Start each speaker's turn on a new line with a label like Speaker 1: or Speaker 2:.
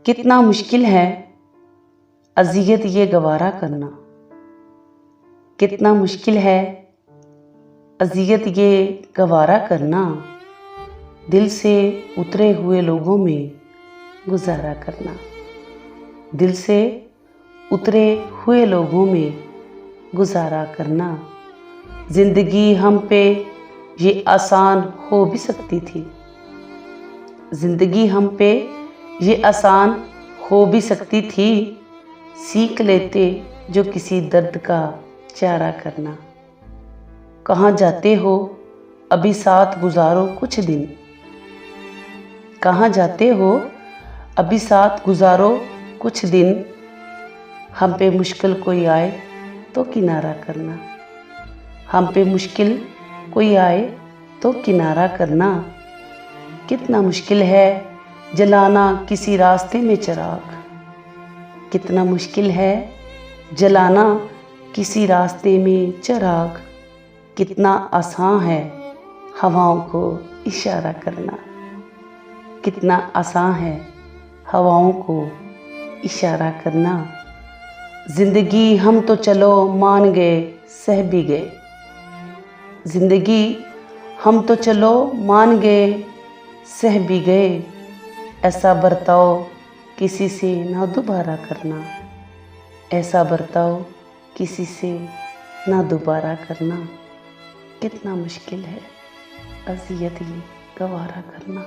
Speaker 1: कितना मुश्किल है अज़ियत ये गवारा करना। कितना मुश्किल है अज़ियत ये गवारा करना। दिल से उतरे हुए लोगों में गुजारा करना। दिल से उतरे हुए लोगों में गुजारा करना। ज़िंदगी हम पे ये आसान हो भी सकती थी। ज़िंदगी हम पे ये आसान हो भी सकती थी। सीख लेते जो किसी दर्द का चारा करना। कहाँ जाते हो अभी साथ गुजारो कुछ दिन। कहाँ जाते हो अभी साथ गुजारो कुछ दिन। हम पे मुश्किल कोई आए तो किनारा करना। हम पे मुश्किल कोई आए तो किनारा करना। कितना मुश्किल है जलाना किसी रास्ते में चिराग। कितना मुश्किल है जलाना किसी रास्ते में चिराग। कितना आसान है हवाओं को इशारा करना। कितना आसान है हवाओं को इशारा करना। ज़िंदगी हम तो चलो मान गए सह भी गए। ज़िंदगी हम तो चलो मान गए सह भी गए। ऐसा बर्ताव किसी से ना दोबारा करना। ऐसा बर्ताव किसी से ना दोबारा करना। कितना मुश्किल है अज़ियत ये गवारा करना।